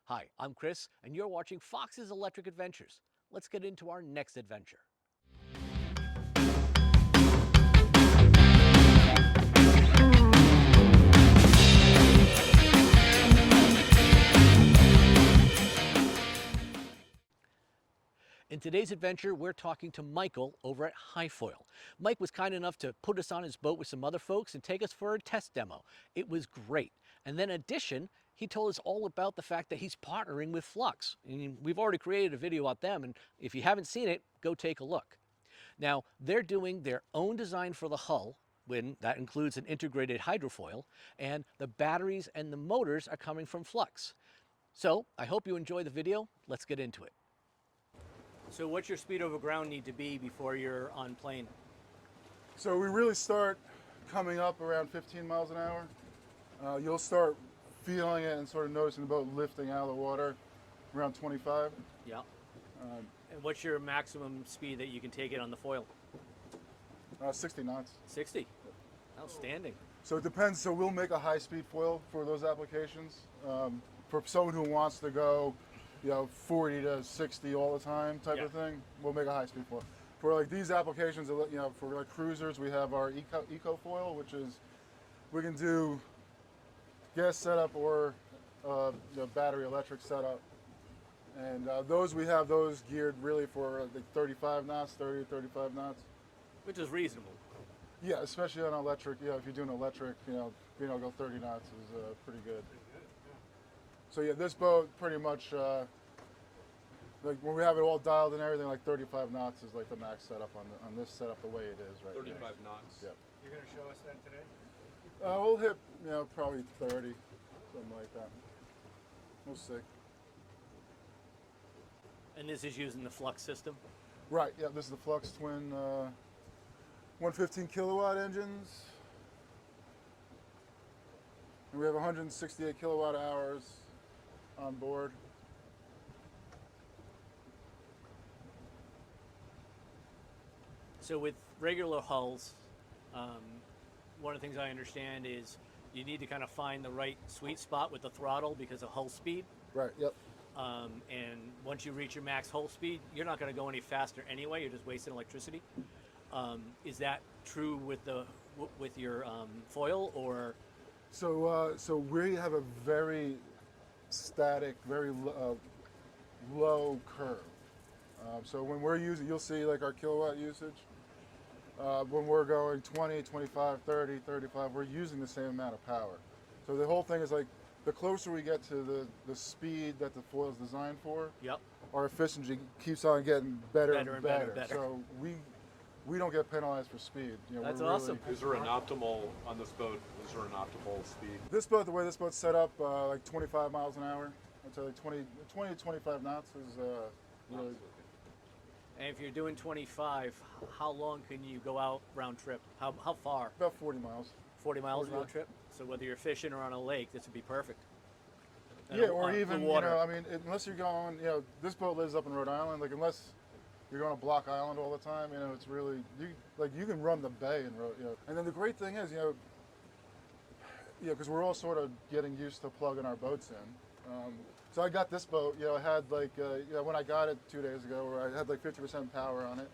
Hi, I'm Chris, and you're watching Fox's Electric Adventures. Let's get into our next adventure. In today's adventure, we're talking to Michael over at Hyfoil. Mike was kind enough to put us on his boat with some other folks and take us for a test demo. It was great. And then in addition, he told us all about the fact that he's partnering with Flux. And we've already created a video about them, and if you haven't seen it, go take a look. Now, they're doing their own design for the hull, when that includes an integrated hydrofoil, and the batteries and the motors are coming from Flux. So I hope you enjoy the video. Let's get into it. So what's your speed over ground need to be before you're on plane? So we really start coming up around 15 miles an hour. You'll start feeling it and sort of noticing the boat lifting out of the water around 25. Yeah. And what's your maximum speed that you can take it on the foil? 60 knots. 60. Outstanding. So it depends. So we'll make a high-speed foil for those applications. For someone who wants to go, 40 to 60 all the time type of thing, we'll make a high-speed foil. For like these applications, for like cruisers, we have our eco foil, which is we can do gas setup or battery electric setup. And we have those geared really for like 35 knots, 30 to 35 knots. Which is reasonable. Yeah, especially on electric. If you're doing electric, being able to go 30 knots is pretty good. So yeah, this boat pretty much, like when we have it all dialed and everything, like 35 knots is like the max setup on this setup the way it is right 35 now. knots. Yep. You're going to show us that today? We'll hit, probably 30, something like that. We'll see. And this is using the Flux system? Right, yeah, this is the Flux Twin 115 kilowatt engines. And we have 168 kilowatt hours on board. So with regular hulls, one of the things I understand is you need to kind of find the right sweet spot with the throttle because of hull speed. Right, yep. And once you reach your max hull speed, you're not going to go any faster anyway. You're just wasting electricity. Is that true with your foil, or? So we have a very static, very low curve. So when we're using, you'll see like our kilowatt usage. When we're going 20, 25, 30, 35, we're using the same amount of power. So the whole thing is like, the closer we get to the speed that the foil is designed for, Yep. our efficiency keeps on getting better Better and and better. better. So we don't get penalized for speed. That's we're awesome. Is there an optimal on this boat? Is there an optimal speed? This boat, the way this boat's set up, like 25 miles an hour. I'd say like 20 to 25 knots is really. And if you're doing 25, how long can you go out round trip? How far? About 40 miles. 40 miles 40, round yeah. trip? So whether you're fishing or on a lake, this would be perfect. And Yeah, or on even, blue water. unless you're going, this boat lives up in Rhode Island, like unless you're going to Block Island all the time, it's really, you can run the bay and, and then the great thing is, because we're all sort of getting used to plugging our boats in. So I got this boat, I had like, when I got it 2 days ago, where I had like 50% power on it,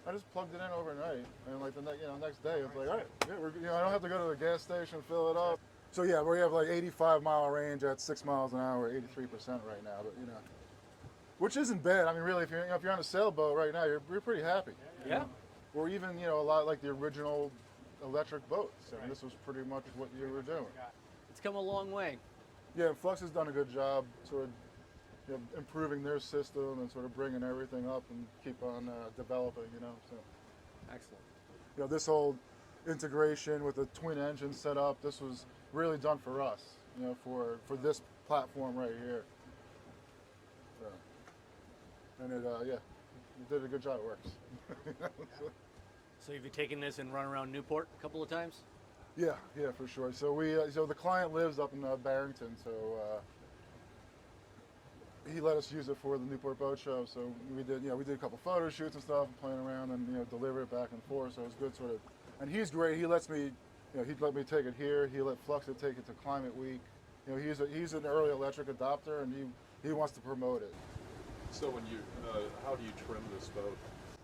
I just plugged it in overnight, and like the next day, it's like, all right, I don't have to go to the gas station, fill it up. So yeah, we have like 85-mile range at 6 miles an hour, 83% right now, but which isn't bad. I mean, really, if you're on a sailboat right now, you're pretty happy. Yeah. Or even a lot like the original electric boats. I mean, this was pretty much what you were doing. It's come a long way. Yeah, Flux has done a good job, sort of improving their system and sort of bringing everything up and keep on developing. So. Excellent. This whole integration with the twin engine setup, this was really done for us, for this platform right here. So, and you did a good job. It works. So have you taken this and run around Newport a couple of times? Yeah, for sure. So so the client lives up in Barrington, so he let us use it for the Newport Boat Show. So we did a couple photo shoots and stuff, playing around, and deliver it back and forth. So it was good, sort of. And he's great. He lets me, he'd let me take it here. He let Flux take it to Climate Week. You know, he's an early electric adopter, and he wants to promote it. So when you, how do you trim this boat?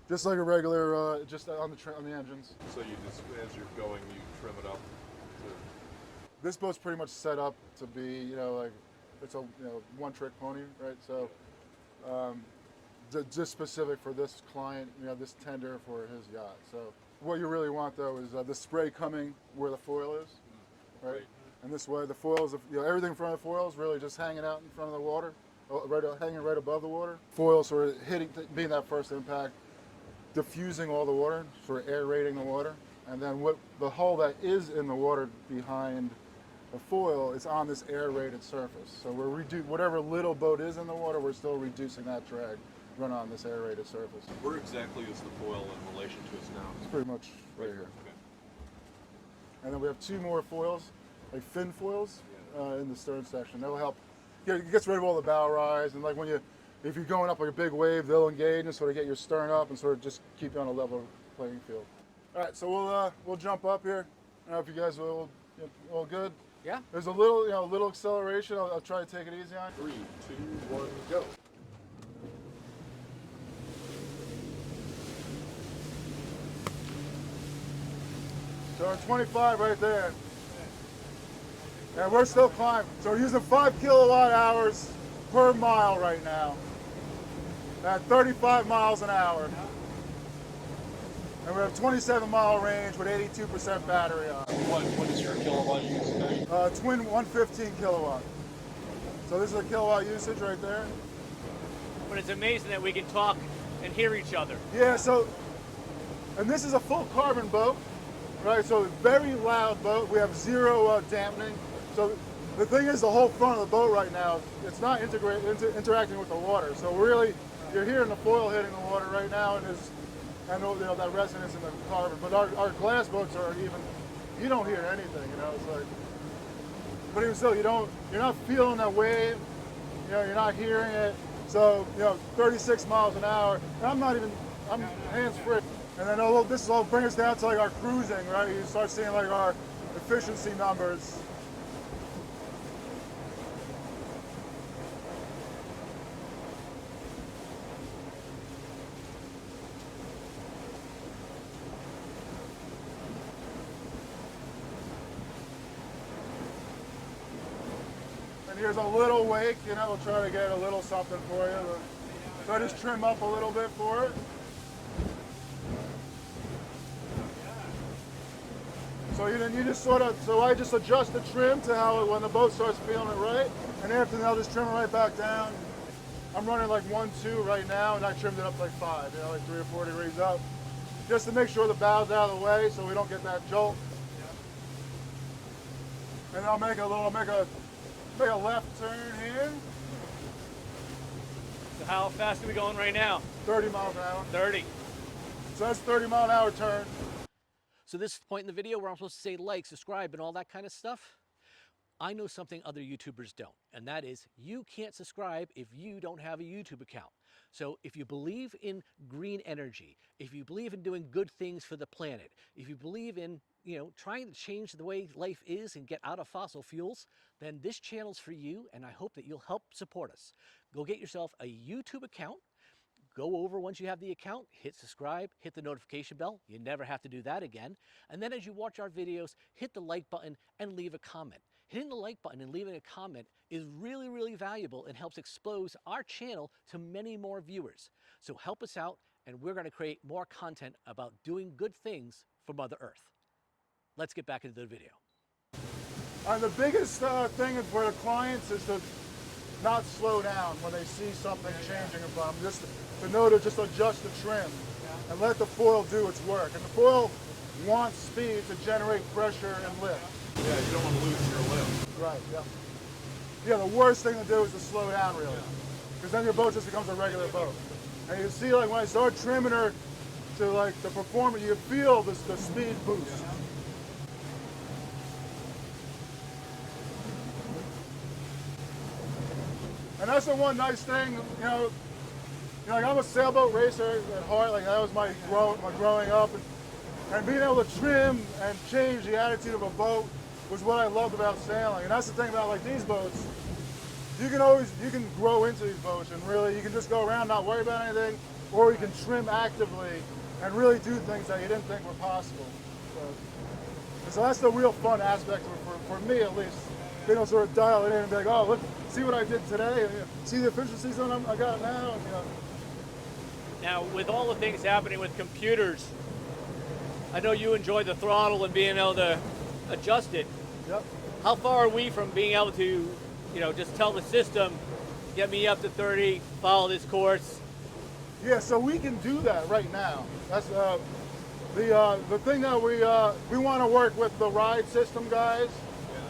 Just like a regular, just on the engines. So you just, as you're going, you trim it up. This boat's pretty much set up to be, you know, like it's a one-trick pony, right? So just specific for this client, you know, this tender for his yacht. So what you really want though is the spray coming where the foil is, right? And this way the foils, everything in front of the foil is really just hanging out in front of the water, hanging right above the water. Foil sort of being that first impact, diffusing all the water, sort of aerating the water. And then what the hull that is in the water behind the foil is on this aerated surface. So we're whatever little boat is in the water, we're still reducing that drag run on this aerated surface. Where exactly is the foil in relation to us now? It's pretty much right here. Okay. And then we have two more foils, like fin foils, in the stern section. That'll help. It gets rid of all the bow rise, and like if you're going up like a big wave, they'll engage and sort of get your stern up and sort of just keep you on a level playing field. All right, so we'll jump up here. I don't know if you guys will all good. Yeah. There's a little acceleration. I'll try to take it easy on. 3, 2, 1, go. So we're 25 right there. And we're still climbing. So we're using 5 kilowatt hours per mile right now. At 35 miles an hour. And we have 27-mile range with 82% battery on. What is your kilowatt usage? Twin 115 kilowatt. So this is a kilowatt usage right there. But it's amazing that we can talk and hear each other. Yeah, so, and this is a full carbon boat, right? So very loud boat. We have zero dampening. So the thing is, the whole front of the boat right now, it's not interacting with the water. So really, you're hearing the foil hitting the water right now, and that resonance in the carbon. But our glass boats are you don't hear anything, it's like, but even still, you're not feeling that wave, you're not hearing it. So, 36 miles an hour, and I'm hands-free. And then this will bring us down to like our cruising, right? You start seeing like our efficiency numbers. And here's a little wake, we'll try to get a little something for you. So I just trim up a little bit for it. So you just I just adjust the trim to how when the boat starts feeling it right, and after that I'll just trim it right back down. I'm running like 1-2 right now, and I trimmed it up to like 5, like 3 or 4 degrees up, just to make sure the bow's out of the way so we don't get that jolt. And I'll make a left turn here. So how fast are we going right now? 30 miles an hour. 30. So that's 30 mile an hour turn. So this is the point in the video where I'm supposed to say like, subscribe, and all that kind of stuff. I know something other YouTubers don't, and that is you can't subscribe if you don't have a YouTube account. So if you believe in green energy, if you believe in doing good things for the planet, if you believe in trying to change the way life is and get out of fossil fuels, then this channel's for you, and I hope that you'll help support us. Go get yourself a YouTube account. Go over once you have the account, hit subscribe, hit the notification bell. You never have to do that again. And then as you watch our videos, hit the like button and leave a comment. Hitting the like button and leaving a comment is really, really valuable and helps expose our channel to many more viewers. So help us out, and we're going to create more content about doing good things for Mother Earth. Let's get back into the video. The biggest thing for the clients is to not slow down when they see something changing about them. Just to know to just adjust the trim and let the foil do its work. And the foil wants speed to generate pressure and lift. Yeah, you don't want to lose your lift. Right, yeah. Yeah, the worst thing to do is to slow down really. Because then your boat just becomes a regular boat. And you see like when I start trimming her to like the performance, you feel the speed boost. And that's the one nice thing, like I'm a sailboat racer at heart, like that was my growing up, and being able to trim and change the attitude of a boat was what I loved about sailing. And that's the thing about like these boats. You can grow into these boats and really you can just go around, not worry about anything, or you can trim actively and really do things that you didn't think were possible. So that's the real fun aspect of it for me at least. You know, sort of dial it in and be like, oh, look, see what I did today, and, you know, see the efficiencies on them I got now. And, you know. Now, with all the things happening with computers, I know you enjoy the throttle and being able to adjust it. Yep. How far are we from being able to, you know, just tell the system, get me up to 30, follow this course? Yeah, so we can do that right now. That's the thing that we want to work with the ride system guys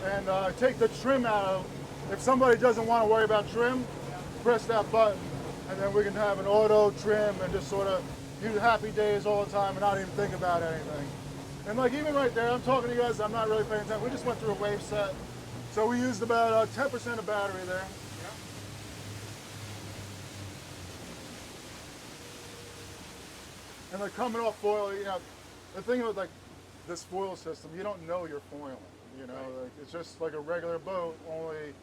and take the trim out of. If somebody doesn't want to worry about trim, press that button, and then we can have an auto trim and just sort of do happy days all the time and not even think about anything. And like even right there, I'm talking to you guys, I'm not really paying attention. We just went through a wave set. So we used about 10% of battery there. And like coming off foil, you know, the thing with like this foil system, you don't know you're foiling. You know, like it's just like a regular boat, only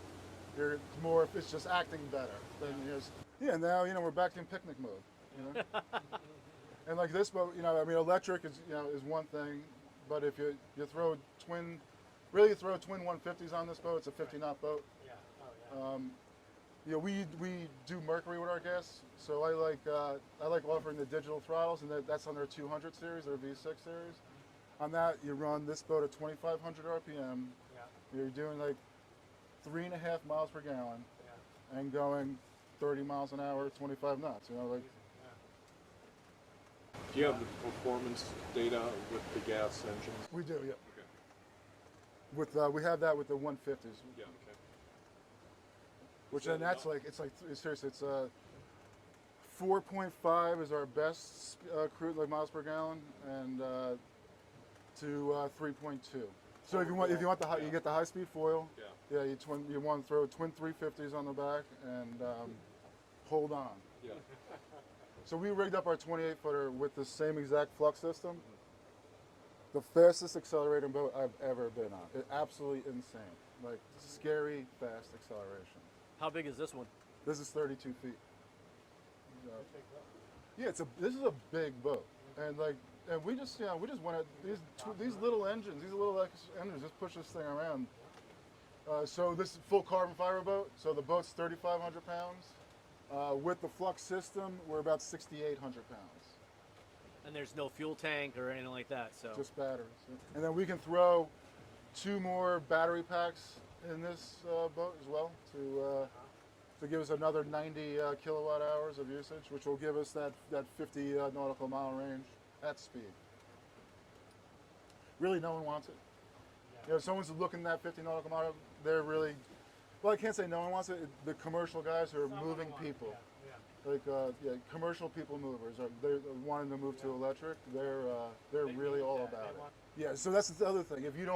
it's just acting better than just. Yeah, now you know we're back in picnic mode. You know, and like this boat, you know, I mean, electric is is one thing, but if you throw twin 150s on this boat, it's a 50 knot boat. Yeah. Oh, yeah. You know, we do mercury with our gas, so I like offering the digital throttles, and that's on their 200 series, their V6 series. On that, you run this boat at 2,500 RPM. Yeah. You're doing like 3.5 miles per gallon, and going 30 miles an hour, 25 knots. You know, like. Do you have the performance data with the gas engines? We do, yeah. Okay. With we have that with the 150s. Yeah. Okay. Which then that's like seriously it's 4.5 is our best cruise like miles per gallon, and to 3.2. So if you want the high, you get the high speed foil. Yeah. Yeah, you want to throw twin 350s on the back and hold on. Yeah. So we rigged up our 28 footer with the same exact flux system. The fastest accelerating boat I've ever been on. It's absolutely insane. Like scary fast acceleration. How big is this one? This is 32 feet. Yeah, this is a big boat, and we just wanted these little engines, engines just push this thing around. So this is full carbon fiber boat. So the boat's 3,500 pounds. With the flux system, we're about 6,800 pounds. And there's no fuel tank or anything like that, so. Just batteries. And then we can throw 2 more battery packs in this boat as well to give us another 90 kilowatt hours of usage, which will give us that 50 nautical mile range at speed. Really, no one wants it. You know, if someone's looking at that 50 nautical mile, they're really, well, I can't say no one wants it. The commercial guys who are moving people, like commercial people movers, they're wanting to move to electric. They're really all about it. Yeah, so that's the other thing. If you're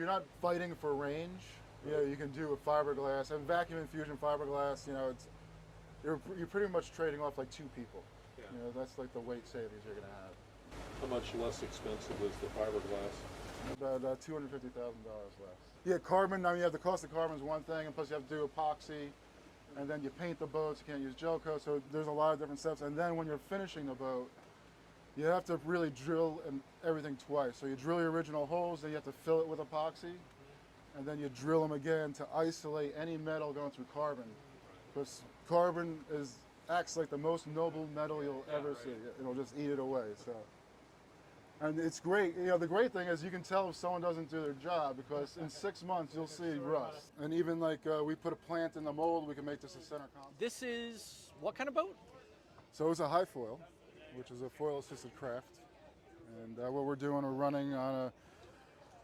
not fighting for range, you can do a fiberglass and vacuum infusion fiberglass. You know, you're pretty much trading off like 2 people. Yeah. You know, that's like the weight savings you're gonna have. How much less expensive is the fiberglass? About $250,000 less. Yeah, carbon. I mean, you have the cost of carbon is one thing, and plus you have to do epoxy, and then you paint the boats. You can't use gel coat, so there's a lot of different steps. And then when you're finishing the boat, you have to really drill and everything twice. So you drill your original holes, then you have to fill it with epoxy, and then you drill them again to isolate any metal going through carbon. Because carbon acts like the most noble metal you'll ever see. It'll just eat it away. So, and it's great. You know, the great thing is you can tell if someone doesn't do their job because in 6 months you'll see rust. And even like we put a plant in the mold, we can make this a center console. This is what kind of boat? So it's a Hyfoil, which is a foil-assisted craft. And what we're doing, we're running on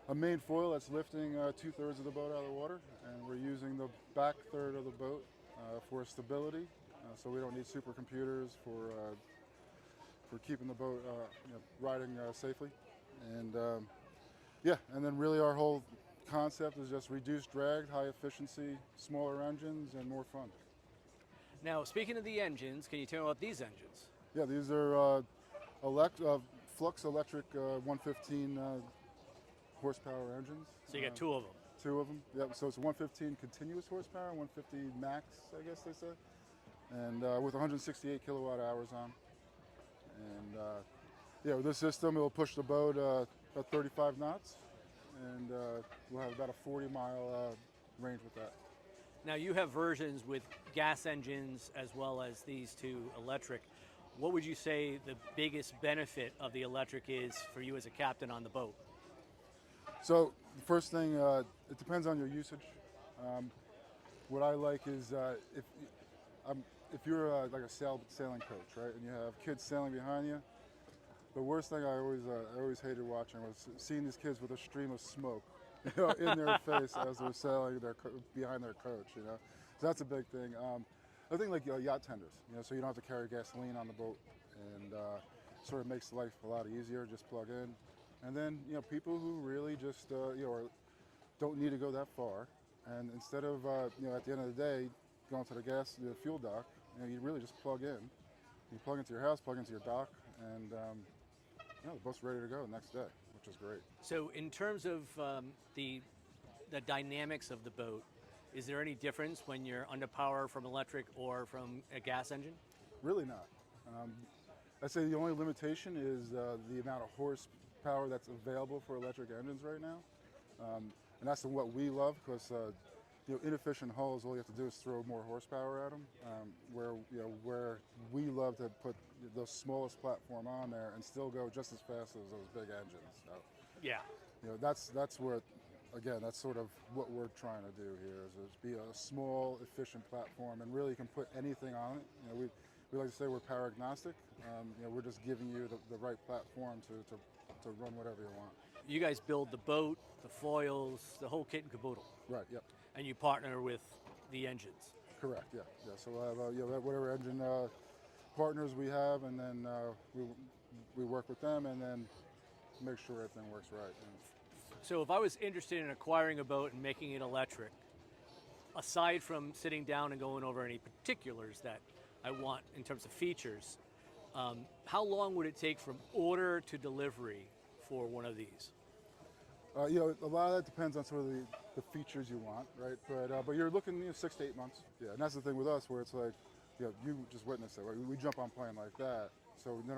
a main foil that's lifting 2/3 of the boat out of the water, and we're using the back third of the boat for stability, so we don't need supercomputers for keeping the boat riding safely. And and then really our whole concept is just reduced drag, high efficiency, smaller engines, and more fun. Now, speaking of the engines, can you tell me about these engines? Yeah, these are Flux electric 115 horsepower engines. So you got two of them. Two of them. Yep. So it's 115 continuous horsepower, 150 max, I guess they say, and with 168 kilowatt hours on. And yeah, with this system, it'll push the boat about 35 knots, and we'll have about a 40-mile range with that. Now you have versions with gas engines as well as these two electric. What would you say the biggest benefit of the electric is for you as a captain on the boat? So the first thing, it depends on your usage. What I like is if you're like a sailing coach, right, and you have kids sailing behind you, the worst thing I always hated watching was seeing these kids with a stream of smoke, in their face as they're sailing behind their coach. So that's a big thing. I think like yacht tenders, so you don't have to carry gasoline on the boat, and sort of makes life a lot easier. Just plug in, and then people who really just or don't need to go that far, and instead of at the end of the day going to the fuel dock, you really just plug in. You plug into your house, plug into your dock, and the boat's ready to go the next day, which is great. So in terms of the dynamics of the boat, is there any difference when you're under power from electric or from a gas engine? Really not. I'd say the only limitation is the amount of horsepower that's available for electric engines right now. And that's what we love, because inefficient hulls, all you have to do is throw more horsepower at them. Where we love to put the smallest platform on there and still go just as fast as those big engines. So, Yeah. that's where, again, that's sort of what we're trying to do here, is be a small, efficient platform, and really you can put anything on it. We like to say we're power agnostic. We're just giving you the right platform to run whatever you want. You guys build the boat, the foils, the whole kit and caboodle. Right. Yep. And you partner with the engines. Correct. Yeah. So we'll have whatever engine partners we have, and then we work with them, and then make sure everything works right. So if I was interested in acquiring a boat and making it electric, aside from sitting down and going over any particulars that I want in terms of features, how long would it take from order to delivery for one of these? A lot of that depends on sort of the features you want, right? But you're looking 6 to 8 months. Yeah, and that's the thing with us, where it's like, you just witnessed it. Right? We jump on plane like that. So then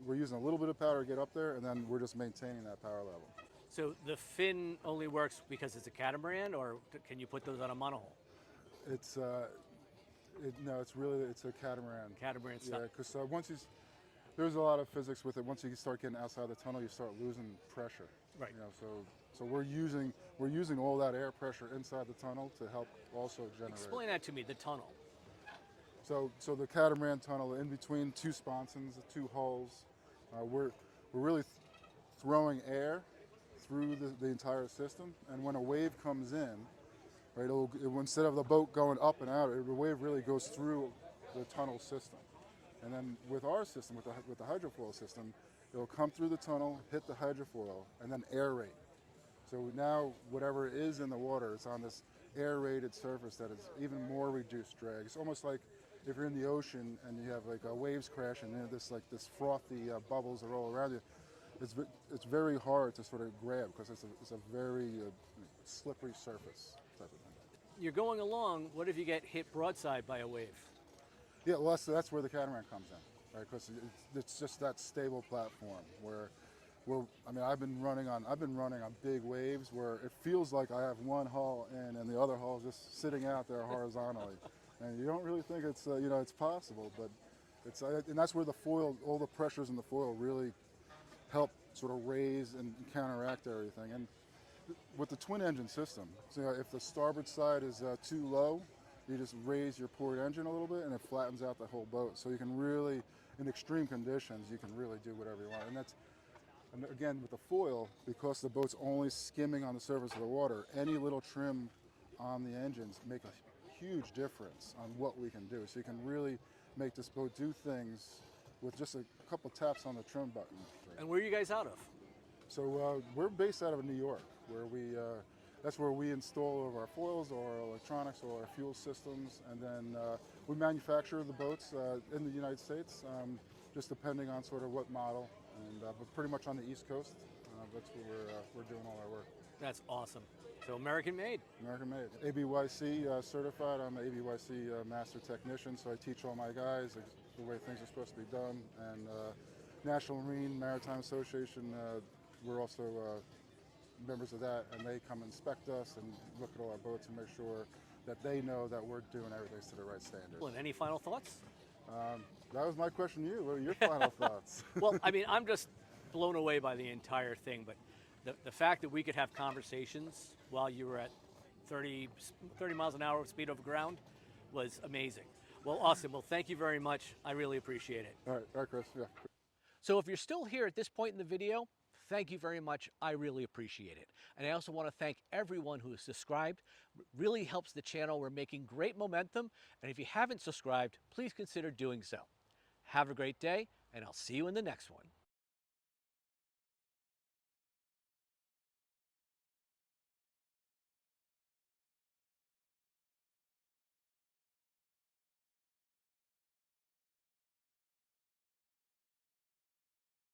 we're using a little bit of power to get up there, and then we're just maintaining that power level. So the fin only works because it's a catamaran, or can you put those on a monohull? It's a catamaran. Catamaran stuff. Yeah, because there's a lot of physics with it. Once you start getting outside the tunnel, you start losing pressure. Right. So we're using all that air pressure inside the tunnel to help also generate. Explain that to me, the tunnel. So the catamaran tunnel, in between two sponsons, the two hulls, we're really throwing air through the entire system, and when a wave comes in, right, instead of the boat going up and out, the wave really goes through the tunnel system. And then with our system, with the hydrofoil system, it'll come through the tunnel, hit the hydrofoil, and then aerate. So now whatever is in the water, it's on this aerated surface that is even more reduced drag. It's almost like if you're in the ocean and you have like waves crashing, and this frothy bubbles are all around you. It's very hard to sort of grab, because it's a very slippery surface type of thing. You're going along, what if you get hit broadside by a wave? Yeah, well, that's where the catamaran comes in, right? Because it's just that stable platform where I've been running on big waves where it feels like I have one hull in and the other hull is just sitting out there horizontally, and you don't really think it's it's possible, but and that's where the foil, all the pressures in the foil really help sort of raise and counteract everything. And with the twin engine system, so if the starboard side is too low, you just raise your port engine a little bit and it flattens out the whole boat. So you can really, in extreme conditions, you can really do whatever you want. And again, with the foil, because the boat's only skimming on the surface of the water, any little trim on the engines make a huge difference on what we can do. So you can really make this boat do things with just a couple taps on the trim button. And where are you guys out of? So we're based out of New York, where that's where we install all of our foils, or our electronics, or our fuel systems, and then we manufacture the boats in the United States, just depending on sort of what model, and but pretty much on the East Coast. that's where we're doing all our work. That's awesome. So American made. American made. ABYC certified. I'm an ABYC master technician, so I teach all my guys the way things are supposed to be done. And National Marine Maritime Association, we're also members of that, and they come inspect us and look at all our boats and make sure that they know that we're doing everything to the right standard. And any final thoughts? That was my question to you. What are your final thoughts? Well, I mean, I'm just blown away by the entire thing, but the fact that we could have conversations while you were at 30 miles an hour speed over ground was amazing. Well, awesome. Well, thank you very much. I really appreciate it. All right, Chris. Yeah. So if you're still here at this point in the video, thank you very much. I really appreciate it. And I also want to thank everyone who has subscribed. It really helps the channel. We're making great momentum. And if you haven't subscribed, please consider doing so. Have a great day, and I'll see you in the next one.